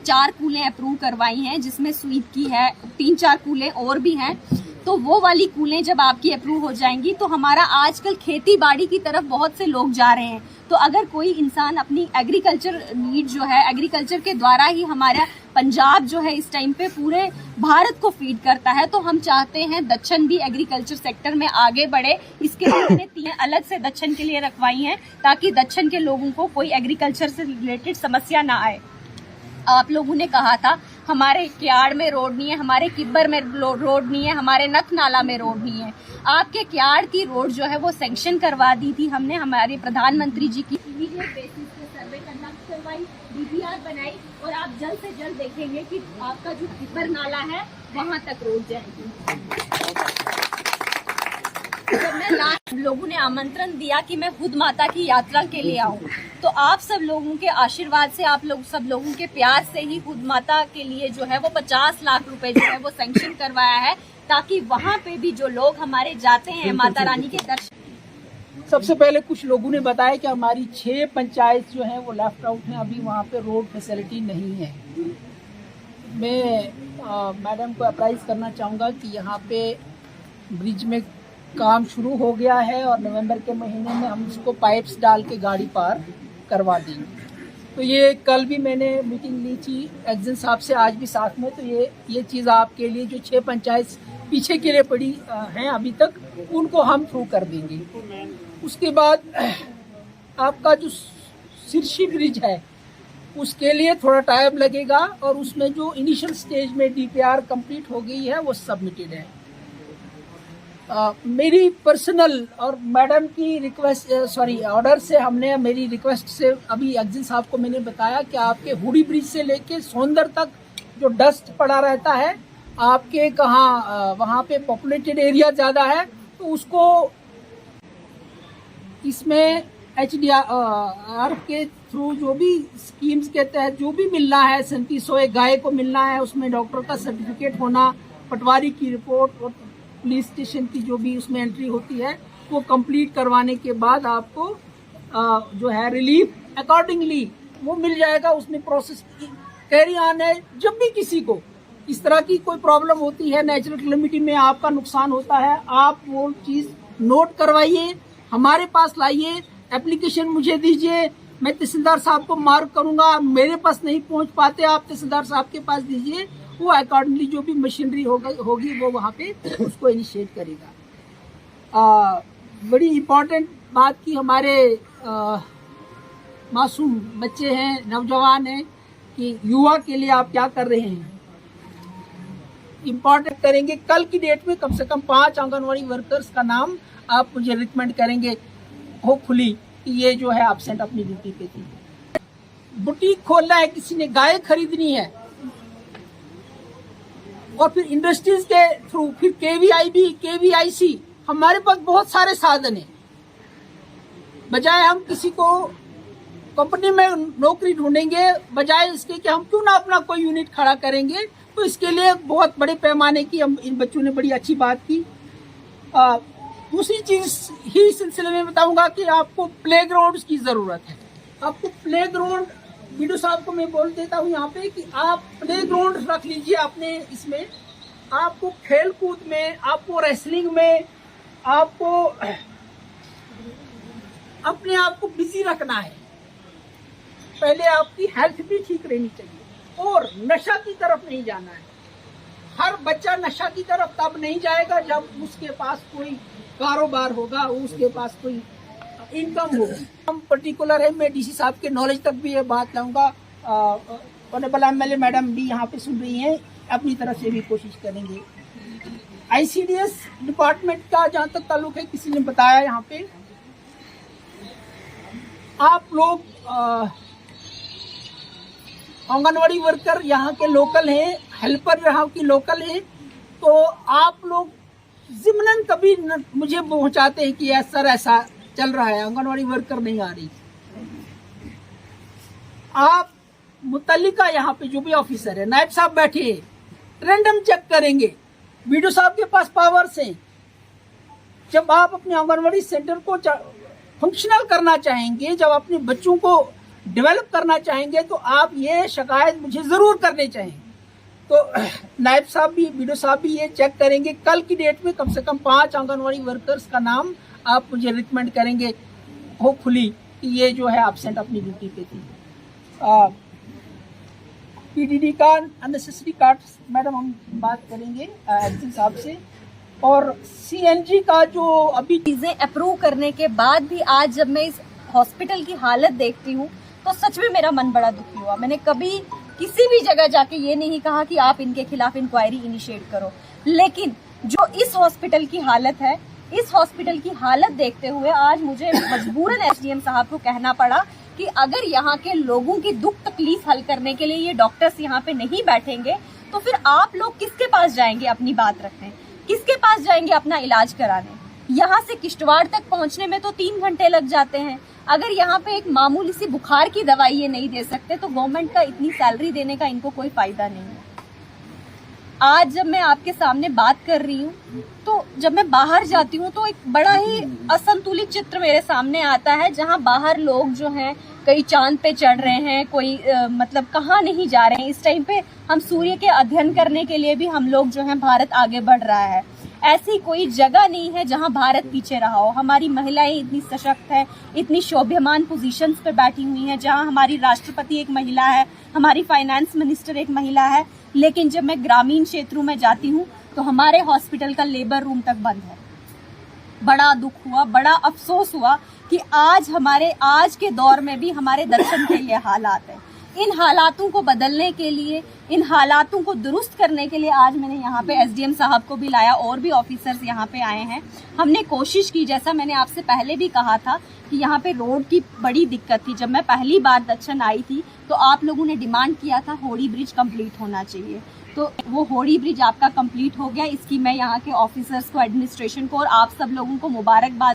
4 कूलें approve करवाई हैं, जिसमें स्वीप की है, 3-4 कूलें और भी हैं। तो वो वाली कूलें जब आपकी अप्रूव हो जाएंगी तो हमारा आजकल खेती बाड़ी की तरफ बहुत से लोग जा रहे हैं। तो अगर कोई इंसान अपनी एग्रीकल्चर नीड जो है, एग्रीकल्चर के द्वारा ही हमारा पंजाब जो है इस टाइम पे पूरे भारत को फीड करता है, तो हम चाहते हैं दक्षिण भी एग्रीकल्चर सेक्टर में आगे बढ़े। इसके लिए हमने 3 अलग से दक्षिण के लिए रखवाई हैं, ताकि दक्षिण के लोगों को कोई एग्रीकल्चर से रिलेटेड समस्या ना आए। आप लोगों ने कहा था हमारे क्याड़ में रोड नहीं है, हमारे किब्बर में रोड नहीं है, हमारे नथ नाला में रोड नहीं है। आपके क्याड़ की रोड जो है वो सैंक्शन करवा दी थी हमने, हमारे प्रधानमंत्री जी की इमीडिएट बेसिस पे सर्वे कंडक्ट करवाई, डीपीआर बनाई, और आप जल्द से जल्द देखेंगे कि आपका जो किब्बर नाला है वहां तक रोड जाएगी। जब मैं लास्ट लोगों ने आमंत्रण दिया कि मैं खुद माता की यात्रा के लिए आऊं, तो आप सब लोगों के आशीर्वाद से, आप लोग सब लोगों के प्यार से ही खुद माता के लिए जो है वो 50 लाख रुपए जो है वो सैंक्शन करवाया है, ताकि वहां पे भी जो लोग हमारे जाते हैं माता रानी के दर्शन। सबसे पहले कुछ लोगों ने बताया कि हमारी 6 पंचायत जो है वो लेफ्ट आउट हैं, अभी वहाँ पे रोड फैसिलिटी नहीं है। मैं मैडम को अप्राइज करना चाहूँगा कि यहाँ पे ब्रिज में काम शुरू हो गया है और नवंबर के महीने में हम उसको पाइप्स डाल के गाड़ी पार करवा देंगे। तो ये कल भी मैंने मीटिंग ली थी एक्जन साहब से, आज भी साथ में। तो ये चीज़ आपके लिए जो 6 पंचायत पीछे के लिए पड़ी हैं अभी तक, उनको हम थ्रू कर देंगे। उसके बाद आपका जो सिरसी ब्रिज है उसके लिए थोड़ा टाइम लगेगा, और उसमें जो इनिशियल स्टेज में डीपीआर कंप्लीट हो गई है वो सबमिटेड है। मेरी पर्सनल और मैडम की रिक्वेस्ट ऑर्डर से हमने, मेरी रिक्वेस्ट से अभी एक्जिन साहब को मैंने बताया कि आपके हुडी ब्रिज से लेके सोंदर तक जो डस्ट पड़ा रहता है, आपके कहाँ वहाँ पे पॉपुलेटेड एरिया ज़्यादा है, तो उसको इसमें HDR के थ्रू जो भी स्कीम्स के तहत जो भी मिलना है, 3700 गाय को मिलना है, उसमें डॉक्टर का सर्टिफिकेट होना, पटवारी की रिपोर्ट और पुलिस स्टेशन की जो भी उसमें एंट्री होती है वो कंप्लीट करवाने के बाद आपको जो है रिलीफ अकॉर्डिंगली वो मिल जाएगा। उसमें प्रोसेस कैरी ऑन है। जब भी किसी को इस तरह की कोई प्रॉब्लम होती है, नेचुरल कैलेमिटी में आपका नुकसान होता है, आप वो चीज़ नोट करवाइए, हमारे पास लाइए, एप्लीकेशन मुझे दीजिए, मैं तहसीलदार साहब को मार्क करूंगा। मेरे पास नहीं पहुंच पाते, आप तहसीलदार साहब के पास दीजिए, वो अकॉर्डिंगली जो भी मशीनरी होगी वो वहाँ पे उसको इनिशिएट करेगा। बड़ी इम्पोर्टेंट बात की, हमारे मासूम बच्चे हैं, नौजवान हैं, कि युवा के लिए आप क्या कर रहे हैं, इम्पोर्टेंट करेंगे। कल की डेट में कम से कम 5 आंगनवाड़ी वर्कर्स का नाम आप मुझे रिकमेंड करेंगे, होपफुली कि ये जो है एब्सेंट अपनी ड्यूटी पे थी। बुटीक खोलना है, किसी ने गाय खरीदनी है, और फिर इंडस्ट्रीज के थ्रू, फिर KVIB, KVIC, हमारे पास बहुत सारे साधन हैं। बजाय हम किसी को कंपनी में नौकरी ढूंढेंगे, बजाय इसके कि हम क्यों ना अपना कोई यूनिट खड़ा करेंगे, तो इसके लिए बहुत बड़े पैमाने की हम इन बच्चों ने बड़ी अच्छी बात की। दूसरी चीज ही सिलसिले में बताऊंगा कि आपको प्लेग्राउंड की जरूरत है। आपको प्लेग्राउंड, वीडियो साहब को मैं बोल देता हूँ यहाँ पे कि आप प्लेग्राउंड रख लीजिए अपने इसमें। आपको खेल कूद में, आपको रेसलिंग में, आपको अपने आप को बिजी रखना है। पहले आपकी हेल्थ भी ठीक रहनी चाहिए, और नशा की तरफ नहीं जाना है। हर बच्चा नशा की तरफ तब नहीं जाएगा जब उसके पास कोई कारोबार होगा, उसके पास कोई इनकम होगी। हम पर्टिकुलर है, मैं DC साहब के नॉलेज तक भी ये बात लाऊंगा। ऑनरेबल MLA मैडम भी यहाँ पे सुन रही हैं, अपनी तरफ से भी कोशिश करेंगे। ICDS डिपार्टमेंट का जहाँ तक ताल्लुक है, किसी ने बताया यहाँ पे आप लोग आंगनवाड़ी वर्कर यहाँ के लोकल हैं, हेल्पर यहाँ की लोकल हैं, तो आप लोग ज़िमनन कभी मुझे पहुँचाते हैं कि सर ऐसा चल रहा है, आंगनवाड़ी वर्कर नहीं आ रही। आप मुतल्लिका यहाँ पे जो भी ऑफिसर है, नायब साहब बैठे हैं, रैंडम चेक करेंगे। वीडियो साहब के पास पावर्स हैं। जब आप अपने आंगनवाड़ी सेंटर को फंक्शनल करना चाहेंगे, जब अपने बच्चों को डेवलप करना चाहेंगे तो आप ये शिकायत मुझे ज़रूर करनी चाहिए। तो नायब साहब भी, बीडीओ साहब भी ये चेक करेंगे। कल की डेट में कम से कम 5 आंगनवाड़ी वर्कर्स का नाम आप मुझे रिकमेंड करेंगे, होपफुली कि ये जो है एब्सेंट अपनी ड्यूटी पे थी। पीडीडी का अननेसेसरी काट मैडम हम बात करेंगे एसडी साहब से। और सीएनजी का जो अभी चीजें अप्रूव करने के बाद भी आज जब मैं इस हॉस्पिटल की हालत देखती हूँ तो सच में मेरा मन बड़ा दुखी हुआ। मैंने कभी किसी भी जगह जाके ये नहीं कहा कि आप इनके खिलाफ इंक्वायरी इनिशिएट करो, लेकिन जो इस हॉस्पिटल की हालत है, इस हॉस्पिटल की हालत देखते हुए आज मुझे मजबूरन एसडीएम साहब को कहना पड़ा कि अगर यहाँ के लोगों की दुख तकलीफ हल करने के लिए ये डॉक्टर्स यहाँ पे नहीं बैठेंगे तो फिर आप लोग किसके पास जाएंगे अपनी बात रखने, किसके पास जाएंगे अपना इलाज कराने। यहाँ से किश्तवाड़ तक पहुँचने में तो 3 घंटे लग जाते हैं। अगर यहाँ पे एक मामूली सी बुखार की दवाई ये नहीं दे सकते तो गवर्नमेंट का इतनी सैलरी देने का इनको कोई फायदा नहीं है। आज जब मैं आपके सामने बात कर रही हूँ तो जब मैं बाहर जाती हूँ तो एक बड़ा ही असंतुलित चित्र मेरे सामने आता है, जहाँ बाहर लोग जो हैं कई चांद पे चढ़ रहे हैं, कोई मतलब कहाँ नहीं जा रहे हैं। इस टाइम पे हम सूर्य के अध्ययन करने के लिए भी हम लोग जो हैं भारत आगे बढ़ रहा है। ऐसी कोई जगह नहीं है जहां भारत पीछे रहा हो। हमारी महिलाएं इतनी सशक्त है, इतनी शोभ्यमान पोजीशंस पे बैठी हुई हैं, जहां हमारी राष्ट्रपति एक महिला है, हमारी फाइनेंस मिनिस्टर एक महिला है। लेकिन जब मैं ग्रामीण क्षेत्रों में जाती हूं तो हमारे हॉस्पिटल का लेबर रूम तक बंद है। बड़ा दुख हुआ, बड़ा अफसोस हुआ कि आज के दौर में भी हमारे दर्शन के ये हालात है। इन हालातों को बदलने के लिए, इन हालातों को दुरुस्त करने के लिए आज मैंने यहाँ पे एसडीएम साहब को भी लाया, और भी ऑफिसर्स यहाँ पे आए हैं। हमने कोशिश की, जैसा मैंने आपसे पहले भी कहा था कि यहाँ पे रोड की बड़ी दिक्कत थी। जब मैं पहली बार दक्षिण आई थी तो आप लोगों ने डिमांड किया था होड़ी ब्रिज कंप्लीट होना चाहिए, तो वो होड़ी ब्रिज आपका कंप्लीट हो गया। इसकी मैं यहाँ के ऑफिसर्स को, एडमिनिस्ट्रेशन को और आप सब लोगों को मुबारकबाद